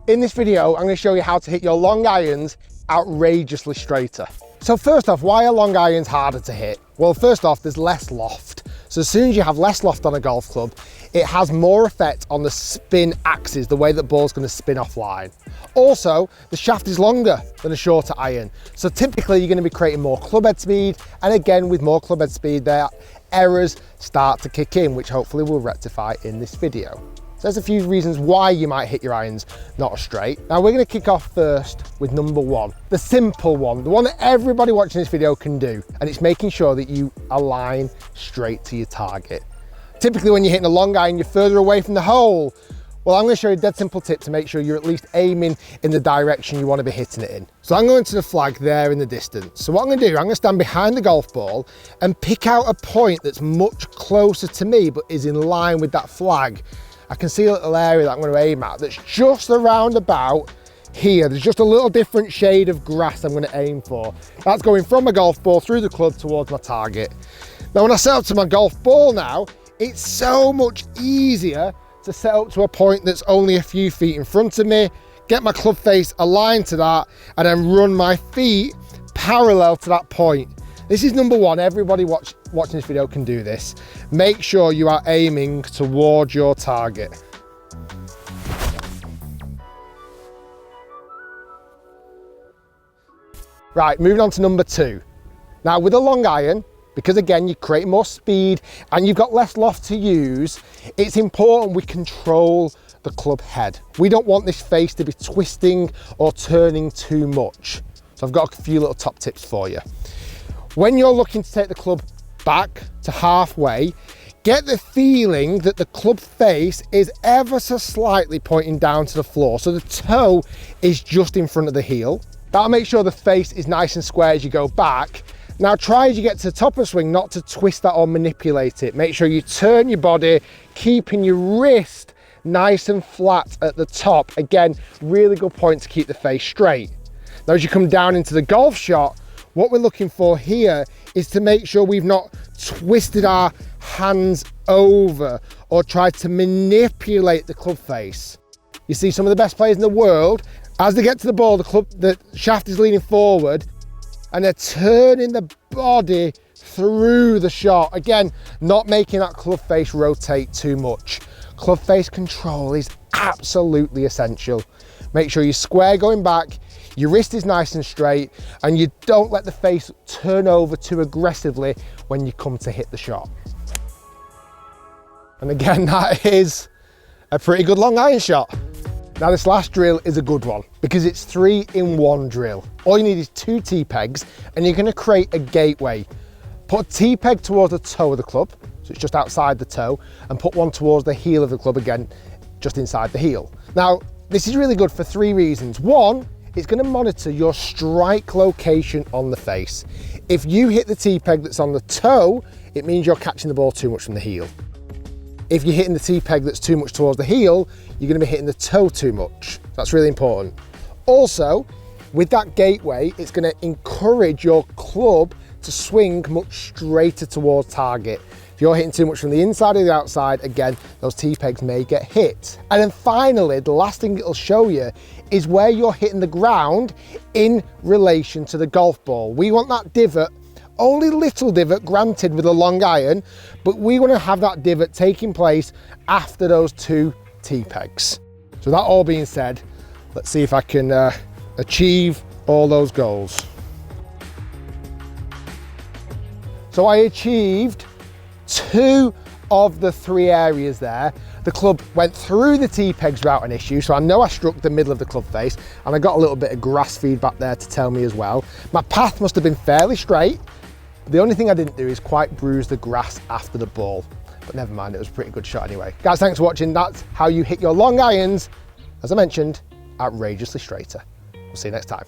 In this video, I'm going to show you how to hit your long irons outrageously straighter. So first off, why are long irons harder to hit? Well, first off, there's less loft. So as soon as you have less loft on a golf club, it has more effect on the spin axis, the way that ball's going to spin offline. Also, the shaft is longer than a shorter iron. So typically you're going to be creating more club head speed. And again, with more club head speed, their errors start to kick in, which hopefully we'll rectify in this video. So there's a few reasons why you might hit your irons not straight. Now we're going to kick off first with number one, the simple one, the one that everybody watching this video can do, and it's making sure that you align straight to your target. Typically when you're hitting a long iron, you're further away from the hole. Well, I'm going to show you a dead simple tip to make sure you're at least aiming in the direction you want to be hitting it in. So I'm going to the flag there in the distance. So what I'm going to do, I'm going to stand behind the golf ball and pick out a point that's much closer to me, but is in line with that flag. I can see a little area that I'm going to aim at that's just around about here. There's just a little different shade of grass I'm going to aim for. That's going from my golf ball through the club towards my target. Now when I set up to my golf ball now, it's so much easier to set up to a point that's only a few feet in front of me, get my club face aligned to that, and then run my feet parallel to that point. This is number one. Everybody watching this video can do this. Make sure you are aiming towards your target. Right, moving on to number two. Now with a long iron, because again, you're creating more speed and you've got less loft to use, it's important we control the club head. We don't want this face to be twisting or turning too much. So I've got a few little top tips for you. When you're looking to take the club back to halfway, get the feeling that the club face is ever so slightly pointing down to the floor. So the toe is just in front of the heel. That'll make sure the face is nice and square as you go back. Now try as you get to the top of the swing not to twist that or manipulate it. Make sure you turn your body, keeping your wrist nice and flat at the top. Again, really good point to keep the face straight. Now as you come down into the golf shot, what we're looking for here is to make sure we've not twisted our hands over or tried to manipulate the club face. You see some of the best players in the world, as they get to the ball, the shaft is leaning forward and they're turning the body through the shot. Again, not making that club face rotate too much. Club face control is absolutely essential. Make sure you're square going back, your wrist is nice and straight, and you don't let the face turn over too aggressively when you come to hit the shot. And again, that is a pretty good long iron shot. Now this last drill is a good one because it's 3-in-1 drill. All you need is 2 T-pegs and you're going to create a gateway. Put a T-peg towards the toe of the club, so it's just outside the toe, and put one towards the heel of the club, again, just inside the heel. Now, this is really good for 3 reasons. One, it's going to monitor your strike location on the face. If you hit the T-peg that's on the toe, it means you're catching the ball too much from the heel. If you're hitting the T-peg that's too much towards the heel, you're going to be hitting the toe too much. That's really important. Also, with that gateway, it's going to encourage your club to swing much straighter towards target. If you're hitting too much from the inside or the outside, again, those T-pegs may get hit. And then finally, the last thing it'll show you is where you're hitting the ground in relation to the golf ball. We want that divot, only little divot, granted with a long iron, but we want to have that divot taking place after those 2 T-pegs. So that all being said, let's see if I can achieve all those goals. So I achieved 2 of the 3 areas there. The club went through the T-pegs without an issue, so I know I struck the middle of the club face, and I got a little bit of grass feedback there to tell me as well. My path must have been fairly straight. The only thing I didn't do is quite bruise the grass after the ball, but never mind, it was a pretty good shot anyway. Guys, thanks for watching. That's how you hit your long irons, as I mentioned, outrageously straighter. We'll see you next time.